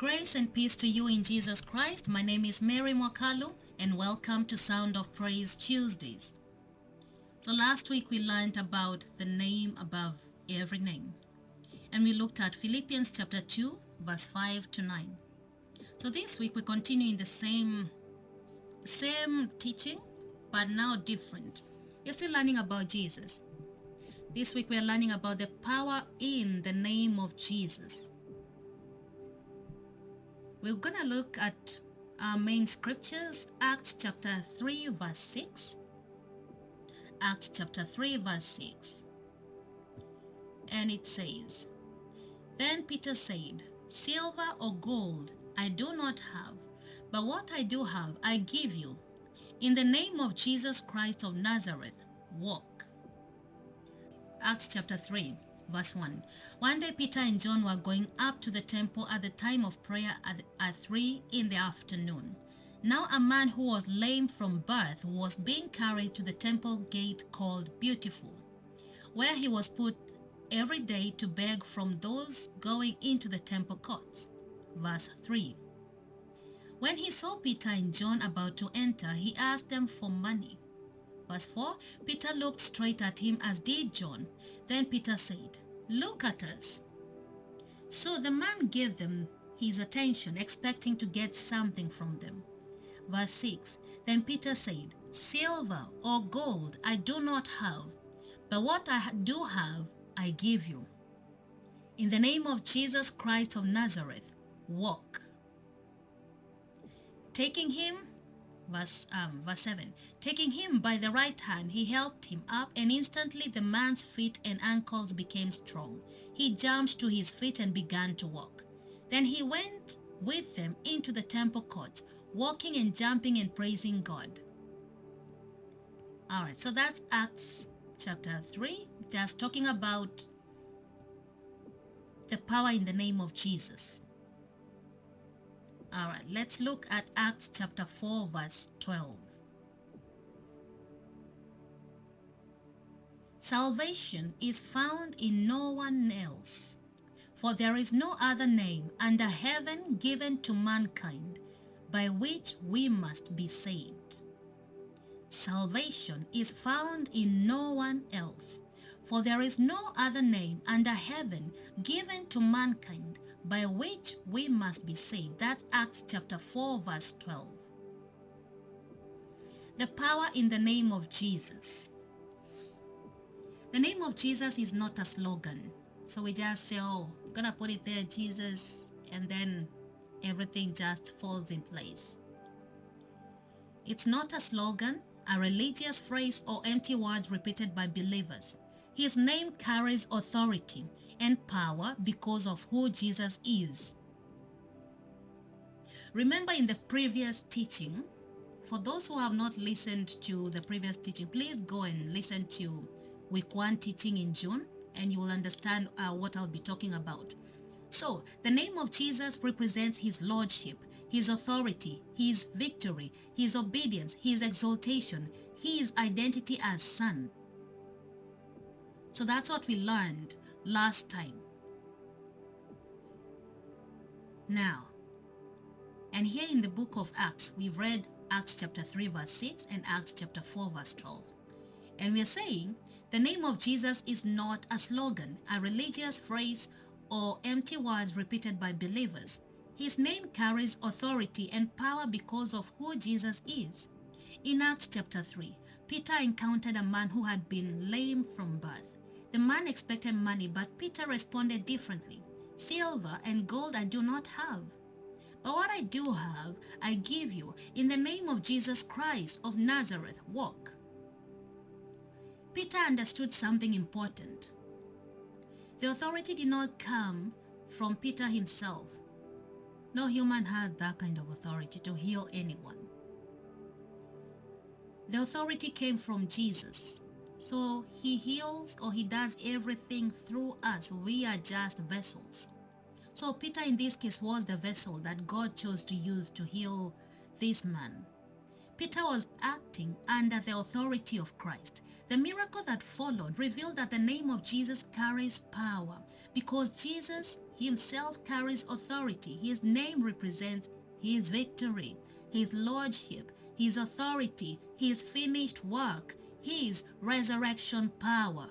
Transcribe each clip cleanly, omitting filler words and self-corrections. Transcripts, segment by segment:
Grace and peace to you in Jesus Christ. My name is Mary Mwakalu and welcome to Sound of Praise Tuesdays. So last week we learned about the name above every name. And we looked at Philippians chapter 2 verse 5 to 9. So this week we continue in the same teaching but now different. You're still learning about Jesus. This week we are learning about the power in the name of Jesus. We're going to look at our main scriptures, Acts chapter 3 verse 6. Acts chapter 3 verse 6. And it says, "Then Peter said, 'Silver or gold I do not have, but what I do have I give you. In the name of Jesus Christ of Nazareth, walk.'" Acts chapter 3 verse 1. One day Peter and John were going up to the temple at the time of prayer at 3 in the afternoon. Now a man who was lame from birth was being carried to the temple gate called Beautiful, where he was put every day to beg from those going into the temple courts. Verse 3. When he saw Peter and John about to enter, he asked them for money. Verse 4, Peter looked straight at him, as did John. Then Peter said, "Look at us." So the man gave them his attention, expecting to get something from them. Verse 6, then Peter said, "Silver or gold I do not have, but what I do have I give you. In the name of Jesus Christ of Nazareth, walk." Taking him, verse 7, taking him by the right hand, he helped him up, and instantly the man's feet and ankles became strong. He jumped to his feet and began to walk. Then he went with them into the temple courts, walking and jumping and praising God. All right, so that's Acts chapter 3, just talking about the power in the name of Jesus. All right, let's look at Acts chapter 4 verse 12. "Salvation is found in no one else, for there is no other name under heaven given to mankind by which we must be saved." Salvation is found in no one else, for there is no other name under heaven given to mankind by which we must be saved. That's Acts chapter 4 verse 12. The power in the name of Jesus. The name of Jesus is not a slogan. So we just say, "Oh, I'm gonna put it there, Jesus," and then everything just falls in place. It's not a slogan, a religious phrase, or empty words repeated by believers. His name carries authority and power because of who Jesus is. Remember in the previous teaching, for those who have not listened to the previous teaching, please go and listen to week 1 teaching in June, and you will understand what I'll be talking about. So, the name of Jesus represents his lordship, his authority, his victory, his obedience, his exaltation, his identity as son. So that's what we learned last time. Now, and here in the book of Acts, we've read Acts chapter 3 verse 6 and Acts chapter 4 verse 12. And we're saying the name of Jesus is not a slogan, a religious phrase, or empty words repeated by believers. His name carries authority and power because of who Jesus is. In Acts chapter 3, Peter encountered a man who had been lame from birth. The man expected money, but Peter responded differently. "Silver and gold I do not have, but what I do have I give you. In the name of Jesus Christ of Nazareth, walk." Peter understood something important. The authority did not come from Peter himself. No human has that kind of authority to heal anyone. The authority came from Jesus. So he heals, or he does everything through us. We are just vessels. So Peter in this case was the vessel that God chose to use to heal this man. Peter was acting under the authority of Christ. The miracle that followed revealed that the name of Jesus carries power because Jesus himself carries authority. His name represents his victory, his lordship, his authority, his finished work, his resurrection power.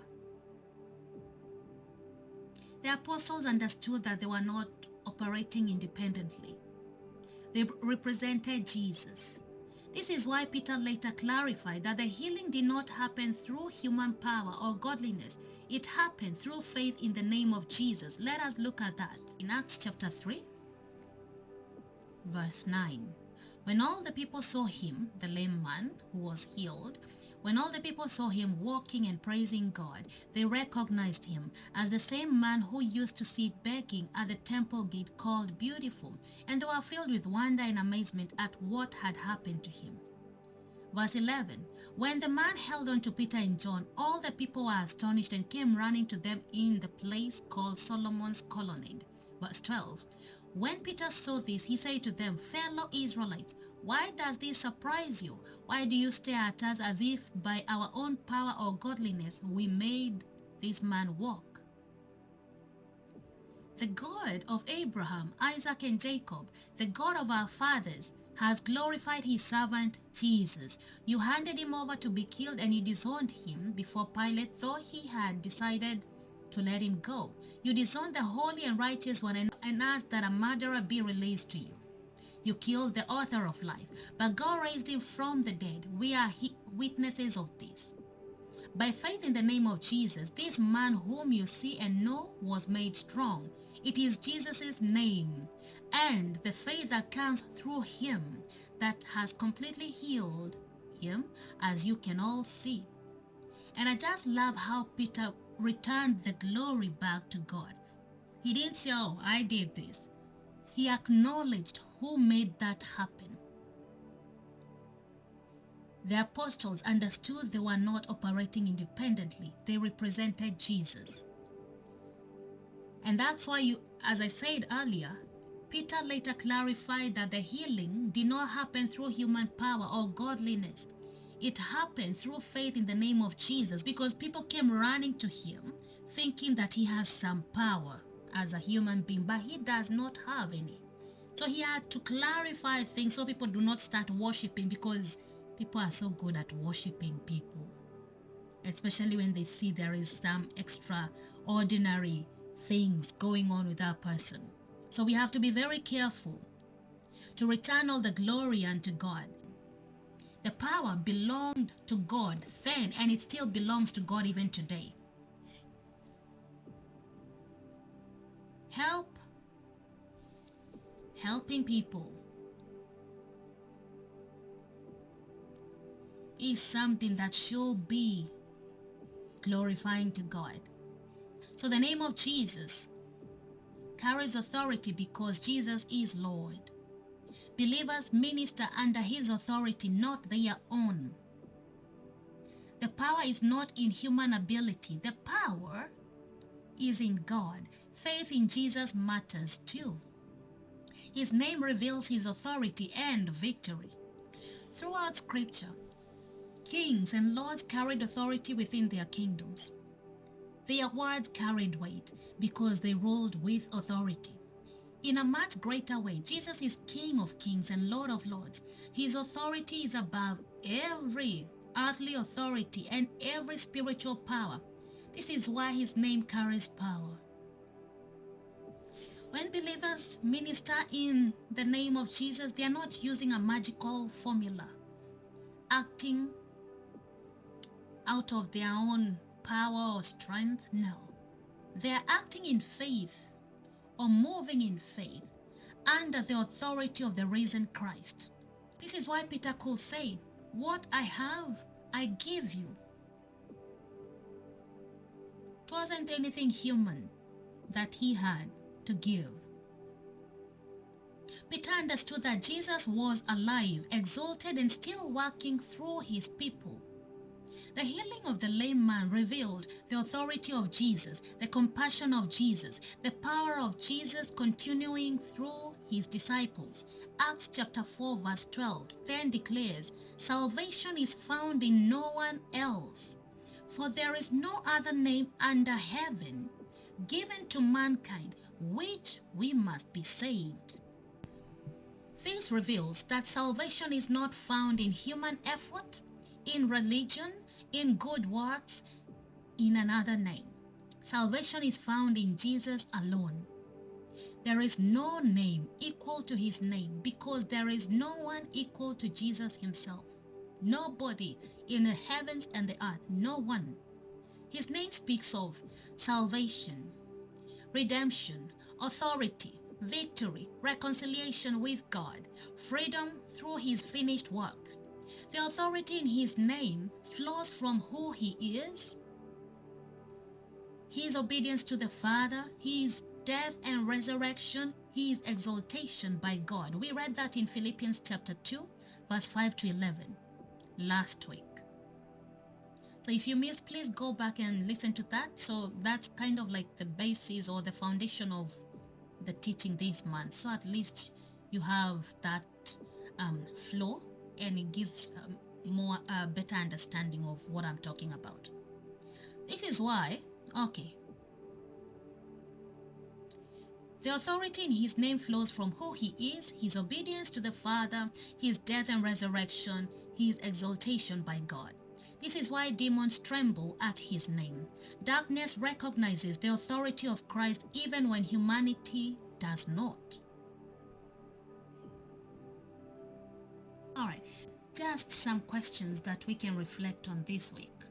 The apostles understood that they were not operating independently. They represented Jesus. This is why Peter later clarified that the healing did not happen through human power or godliness. It happened through faith in the name of Jesus. Let us look at that. In Acts chapter 3, verse 9. When all the people saw him, the lame man who was healed, when all the people saw him walking and praising God, they recognized him as the same man who used to sit begging at the temple gate called Beautiful, and they were filled with wonder and amazement at what had happened to him. Verse 11, when the man held on to Peter and John, all the people were astonished and came running to them in the place called Solomon's Colonnade. Verse 12, when Peter saw this, he said to them, fellow Israelites, why does this surprise you? Why do you stare at us as if by our own power or godliness we made this man walk? The God of Abraham, Isaac, and Jacob, the God of our fathers, has glorified his servant Jesus. You handed him over to be killed and you disowned him before Pilate, though he had decided to let him go. You disowned the holy and righteous one and asked that a murderer be released to you. You killed the author of life, but God raised him from the dead. We are witnesses of this. By faith in the name of Jesus, this man whom you see and know was made strong. It is Jesus' name and the faith that comes through him that has completely healed him, as you can all see. And I just love how Peter returned the glory back to God. He didn't say, oh, I did this. He acknowledged who made that happen. The apostles understood they were not operating independently. They represented Jesus. And that's why, as I said earlier, Peter later clarified that the healing did not happen through human power or godliness. It happened through faith in the name of Jesus, because people came running to him thinking that he has some power as a human being, but he does not have any. So he had to clarify things so people do not start worshiping, because people are so good at worshiping people, especially when they see there is some extraordinary things going on with that person. So we have to be very careful to return all the glory unto God. The power belonged to God then, and it still belongs to God even today. Helping people is something that should be glorifying to God. So the name of Jesus carries authority because Jesus is Lord. Believers minister under his authority, not their own. The power is not in human ability. The power is in God. Faith in Jesus matters too. His name reveals his authority and victory. Throughout Scripture, kings and lords carried authority within their kingdoms. Their words carried weight because they ruled with authority. In a much greater way, Jesus is King of kings and Lord of lords. His authority is above every earthly authority and every spiritual power. This is why his name carries power. When believers minister in the name of Jesus, they are not using a magical formula, acting out of their own power or strength. No. They are acting in faith or moving in faith under the authority of the risen Christ. This is why Peter could say, what I have, I give you. It wasn't anything human that he had to give. Peter understood that Jesus was alive, exalted, and still working through his people. The healing of the lame man revealed the authority of Jesus, the compassion of Jesus, the power of Jesus continuing through his disciples. Acts chapter 4 verse 12 then declares, "Salvation is found in no one else, for there is no other name under heaven given to mankind which we must be saved." This reveals that salvation is not found in human effort, in religion, in good works, in another name. Salvation is found in Jesus alone. There is no name equal to his name because there is no one equal to Jesus himself. Nobody in the heavens and the earth, no one. His name speaks of salvation, redemption, authority, victory, reconciliation with God, freedom through his finished work. The authority in his name flows from who he is, his obedience to the Father, his death and resurrection, his exaltation by God. We read that in Philippians chapter 2, verse 5 to 11 last week. So if you missed, please go back and listen to that. So that's kind of like the basis or the foundation of the teaching this month. So at least you have that flow, and it gives more better understanding of what I'm talking about. This is why, the authority in his name flows from who he is, his obedience to the Father, his death and resurrection, his exaltation by God. This is why demons tremble at his name. Darkness recognizes the authority of Christ even when humanity does not. All right, just some questions that we can reflect on this week,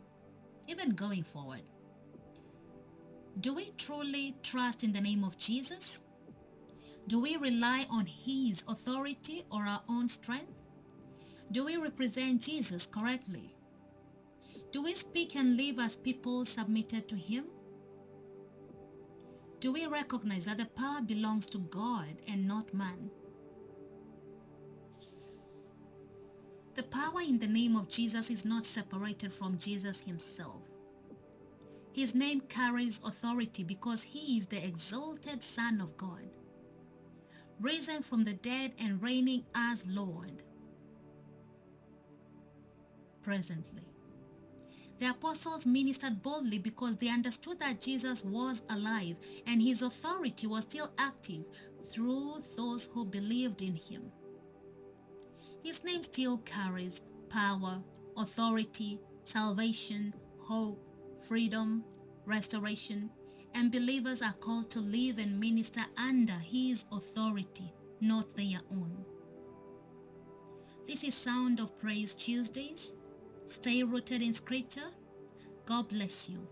even going forward. Do we truly trust in the name of Jesus? Do we rely on his authority or our own strength? Do we represent Jesus correctly? Do we speak and live as people submitted to him? Do we recognize that the power belongs to God and not man? The power in the name of Jesus is not separated from Jesus himself. His name carries authority because he is the exalted Son of God, risen from the dead and reigning as Lord presently. The apostles ministered boldly because they understood that Jesus was alive and his authority was still active through those who believed in him. His name still carries power, authority, salvation, hope, freedom, restoration, and believers are called to live and minister under his authority, not their own. This is Sound of Praise Tuesdays. Stay rooted in Scripture. God bless you.